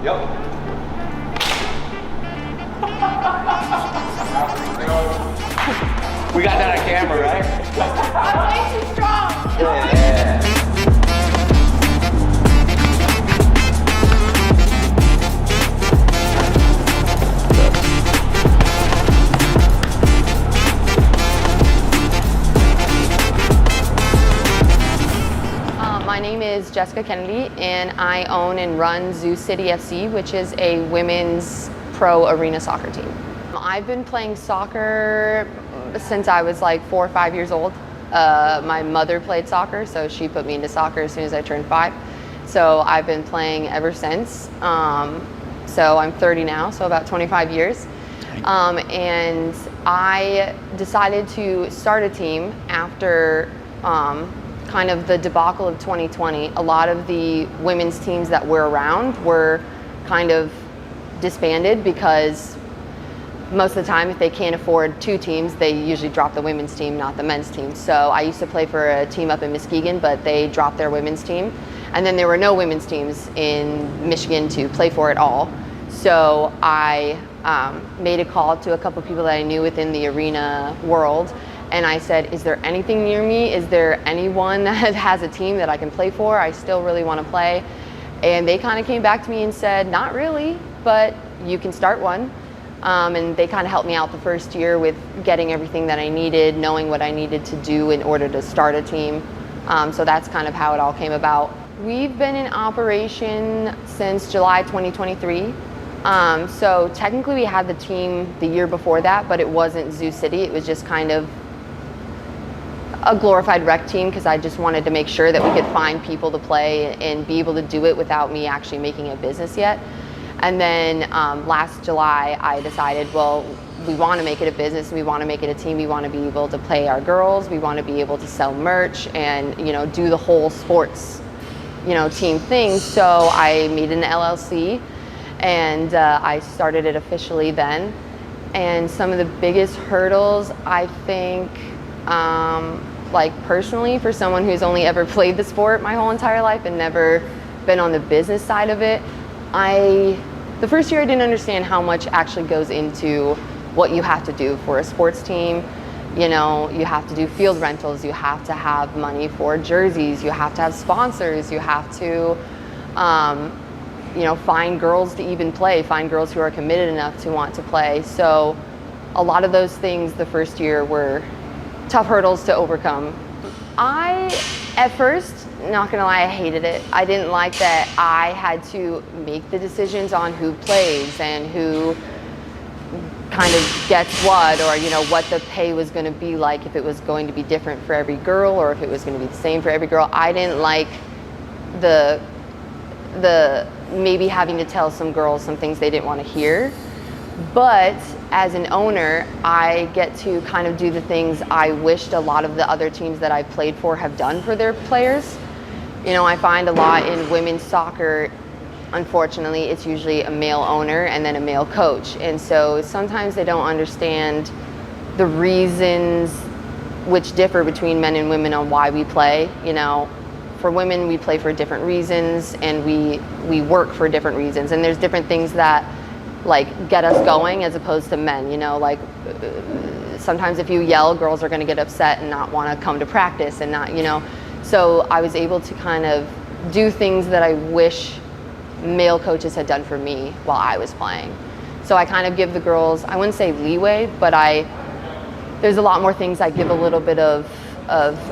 Yep. We got that on camera, right? I'm way too strong. Yeah. My name is Jessica Kennedy, and I own and run Zoo City FC, which is a women's pro arena soccer team. I've been playing soccer since I was like 4 or 5 years old. My mother played soccer, so she put me into soccer as soon as I turned 5. So I've been playing ever since. So I'm 30 now, so about 25 years. And I decided to start a team after kind of the debacle of 2020. A lot of the women's teams that were around were kind of disbanded because most of the time, if they can't afford 2 teams, they usually drop the women's team, not the men's team. So I used to play for a team up in Muskegon, but they dropped their women's team. And then there were no women's teams in Michigan to play for at all. So I made a call to a couple people that I knew within the arena world. And I said, is there anything near me? Is there anyone that has a team that I can play for? I still really want to play. And they kind of came back to me and said, not really, but you can start one. And they kind of helped me out the first year with getting everything that I needed, knowing what I needed to do in order to start a team. So that's kind of how it all came about. We've been in operation since July 2023. So technically we had the team the year before that, but it wasn't Zoo City. It was just kind of a glorified rec team because I just wanted to make sure that we could find people to play and be able to do it without me actually making a business yet. And then last July, I decided, well, we want to make it a business. We want to make it a team. We want to be able to play our girls. We want to be able to sell merch and, you know, do the whole sports, you know, team thing. So I made an LLC and I started it officially then. And some of the biggest hurdles, I think, like personally, for someone who's only ever played the sport my whole entire life and never been on the business side of it, the first year I didn't understand how much actually goes into what you have to do for a sports team. You know, you have to do field rentals, you have to have money for jerseys, you have to have sponsors, you have to, you know, find girls to even play, find girls who are committed enough to want to play. So a lot of those things the first year were tough hurdles to overcome. At first, not gonna lie, I hated it. I didn't like that I had to make the decisions on who plays and who kind of gets what, or you know, what the pay was gonna be like, if it was going to be different for every girl or if it was gonna be the same for every girl. I didn't like the maybe having to tell some girls some things they didn't want to hear. But as an owner, I get to kind of do the things I wished a lot of the other teams that I've played for have done for their players. You know, I find a lot in women's soccer, unfortunately, it's usually a male owner and then a male coach. And so sometimes they don't understand the reasons which differ between men and women on why we play. You know, for women, we play for different reasons and we work for different reasons. And there's different things that like get us going as opposed to men, you know, like sometimes if you yell, girls are going to get upset and not want to come to practice and not, you know. So I was able to kind of do things that I wish male coaches had done for me while I was playing. So I kind of give the girls, I wouldn't say leeway, but there's a lot more things I give a little bit of,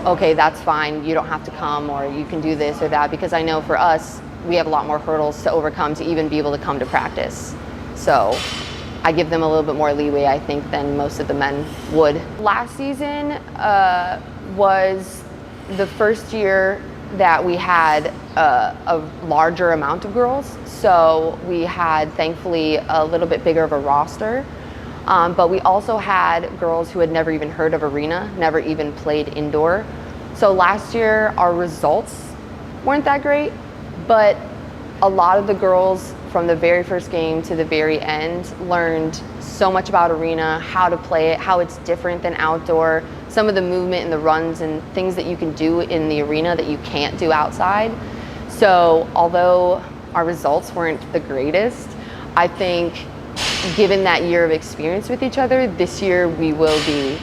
okay, that's fine, you don't have to come, or you can do this or that, because I know for us, we have a lot more hurdles to overcome to even be able to come to practice. So I give them a little bit more leeway, I think, than most of the men would. Last season was the first year that we had a larger amount of girls. So we had, thankfully, a little bit bigger of a roster. But we also had girls who had never even heard of arena, never even played indoor. So last year, our results weren't that great, but a lot of the girls from the very first game to the very end learned so much about arena, how to play it, how it's different than outdoor, some of the movement and the runs and things that you can do in the arena that you can't do outside. So although our results weren't the greatest. I think given that year of experience with each other, this year we will be,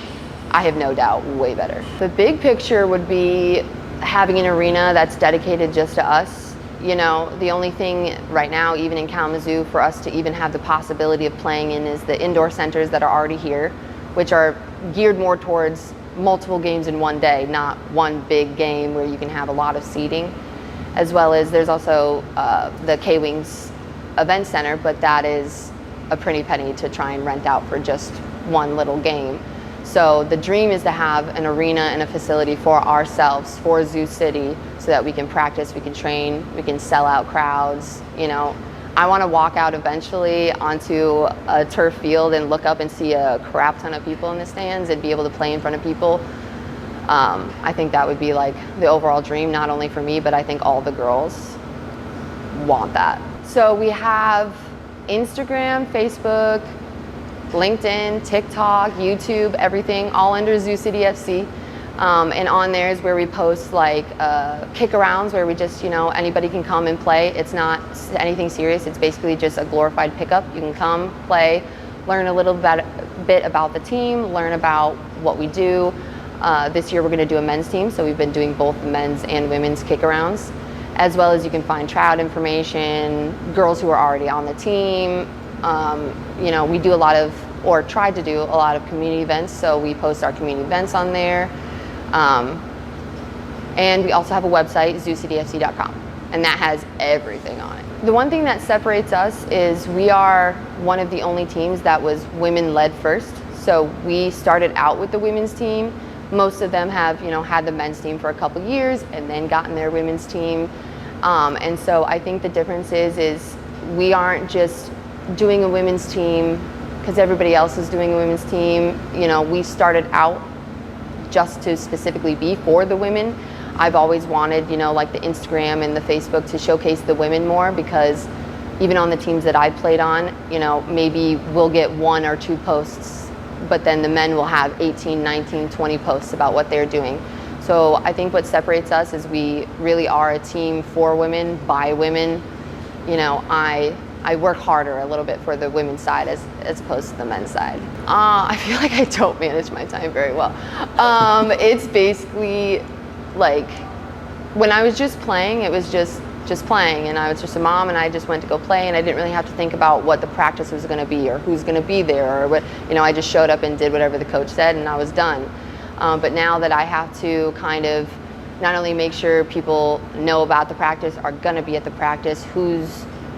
I have no doubt, way better. The big picture would be having an arena that's dedicated just to us. You know, the only thing right now, even in Kalamazoo, for us to even have the possibility of playing in is the indoor centers that are already here, which are geared more towards multiple games in one day, not one big game where you can have a lot of seating. As well as there's also the K-Wings event center, but that is a pretty penny to try and rent out for just one little game. So the dream is to have an arena and a facility for ourselves, for Zoo City, so that we can practice, we can train, we can sell out crowds. You know, I want to walk out eventually onto a turf field and look up and see a crap ton of people in the stands and be able to play in front of people. I think that would be like the overall dream, not only for me, but I think all the girls want that. So we have Instagram, Facebook, LinkedIn, TikTok, YouTube, everything, all under Zoo City FC. And on there is where we post like kick-arounds where we just, you know, anybody can come and play. It's not anything serious. It's basically just a glorified pickup. You can come, play, learn a little bit about the team, learn about what we do. This year we're going to do a men's team, so we've been doing both men's and women's kick-arounds. As well as you can find tryout information, girls who are already on the team. You know, we do a lot of, or tried to do a lot of community events, so we post our community events on there. And we also have a website, zoocityfc.com, and that has everything on it. The one thing that separates us is we are one of the only teams that was women-led first. So we started out with the women's team. Most of them have, you know, had the men's team for a couple years and then gotten their women's team. And so I think the difference is we aren't just doing a women's team because everybody else is doing a women's team. You know, we started out just to specifically be for the women. I've always wanted, you know, like the Instagram and the Facebook to showcase the women more, because even on the teams that I played on, you know, maybe we'll get 1 or 2 posts, but then the men will have 18, 19, 20 posts about what they're doing. So I think what separates us is we really are a team for women, by women. You know, I work harder a little bit for the women's side as opposed to the men's side. I feel like I don't manage my time very well. It's basically like when I was just playing, it was just playing, and I was just a mom and I just went to go play, and I didn't really have to think about what the practice was going to be or who's going to be there or what, you know, I just showed up and did whatever the coach said and I was done. But now that I have to kind of not only make sure people know about the practice, are going to be at the practice,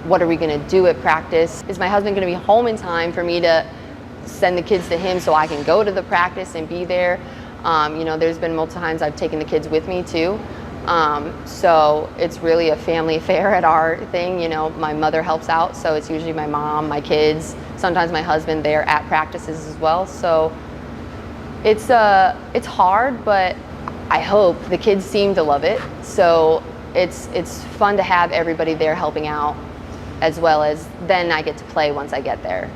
what are we going to do at practice? Is my husband going to be home in time for me to send the kids to him so I can go to the practice and be there? You know, there's been multiple times I've taken the kids with me too. So it's really a family affair at our thing. You know, my mother helps out, so it's usually my mom, my kids, sometimes my husband there at practices as well. So it's hard, but I hope the kids seem to love it. So it's fun to have everybody there helping out, as well as then I get to play once I get there.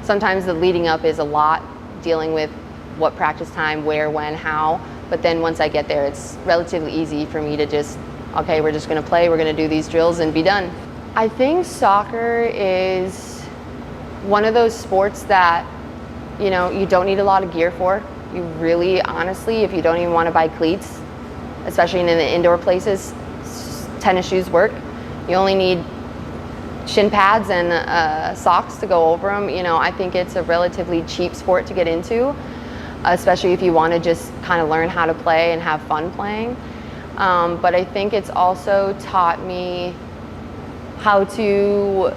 Sometimes the leading up is a lot, dealing with what practice time, where, when, how, but then once I get there, it's relatively easy for me to just, okay, we're just gonna play, we're gonna do these drills and be done. I think soccer is one of those sports that, you know, you don't need a lot of gear for. You really, honestly, if you don't even wanna buy cleats, especially in the indoor places, tennis shoes work. You only need shin pads and socks to go over them. You know, I think it's a relatively cheap sport to get into, especially if you want to just kind of learn how to play and have fun playing. But I think it's also taught me how to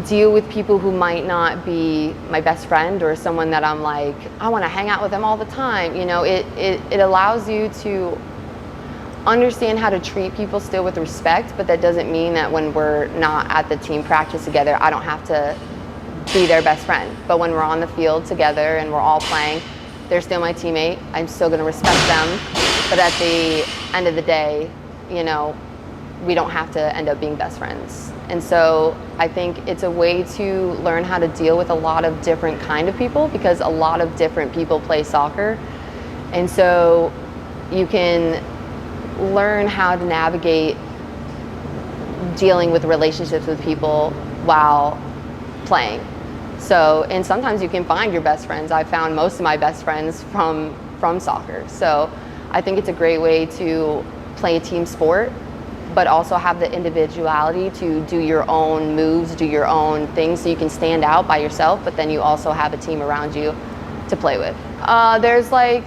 deal with people who might not be my best friend or someone that I'm like, I want to hang out with them all the time. You know, it allows you to understand how to treat people still with respect, but that doesn't mean that when we're not at the team practice together, I don't have to be their best friend. But when we're on the field together and we're all playing, they're still my teammate. I'm still going to respect them. But at the end of the day, you know, we don't have to end up being best friends. And so I think it's a way to learn how to deal with a lot of different kind of people, because a lot of different people play soccer. And so you can learn how to navigate dealing with relationships with people while playing. So, and sometimes you can find your best friends. I found most of my best friends from soccer. So I think it's a great way to play a team sport, but also have the individuality to do your own moves, do your own things, so you can stand out by yourself, but then you also have a team around you to play with. There's like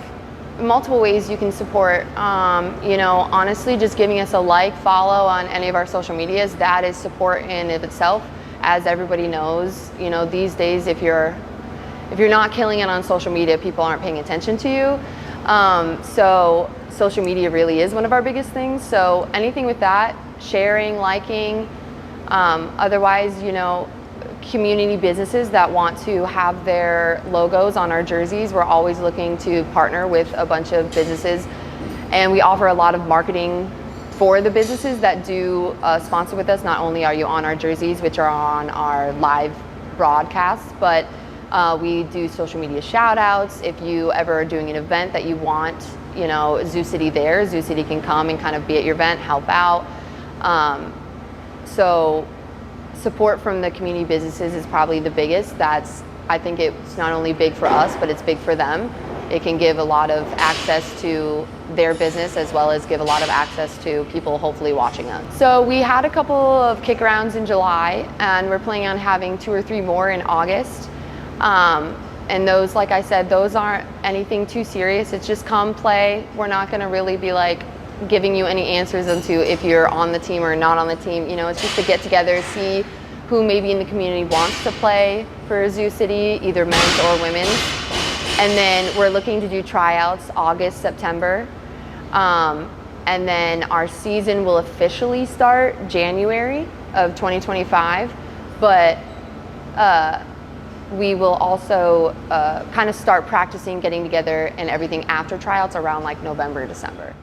multiple ways you can support. You know, honestly, just giving us a like, follow on any of our social medias, that is support in of itself. As everybody knows, you know, these days, if you're not killing it on social media, people aren't paying attention to you. So social media really is one of our biggest things. So anything with that, sharing, liking. Otherwise, you know, community businesses that want to have their logos on our jerseys, we're always looking to partner with a bunch of businesses, and we offer a lot of marketing for the businesses that do sponsor with us. Not only are you on our jerseys, which are on our live broadcasts, but we do social media shout outs. If you ever are doing an event that you want, you know, Zoo City there, Zoo City can come and kind of be at your event, help out. So support from the community businesses is probably the biggest. I think it's not only big for us, but it's big for them. It can give a lot of access to their business, as well as give a lot of access to people hopefully watching us. So we had a couple of kick rounds in July, and we're planning on having 2 or 3 more in August. And those, like I said, those aren't anything too serious. It's just come play. We're not gonna really be like giving you any answers into if you're on the team or not on the team. You know, it's just to get together, see who maybe in the community wants to play for Zoo City, either men's or women's. And then we're looking to do tryouts August, September. And then our season will officially start January of 2025. But we will also kind of start practicing, getting together and everything after tryouts around like November, December.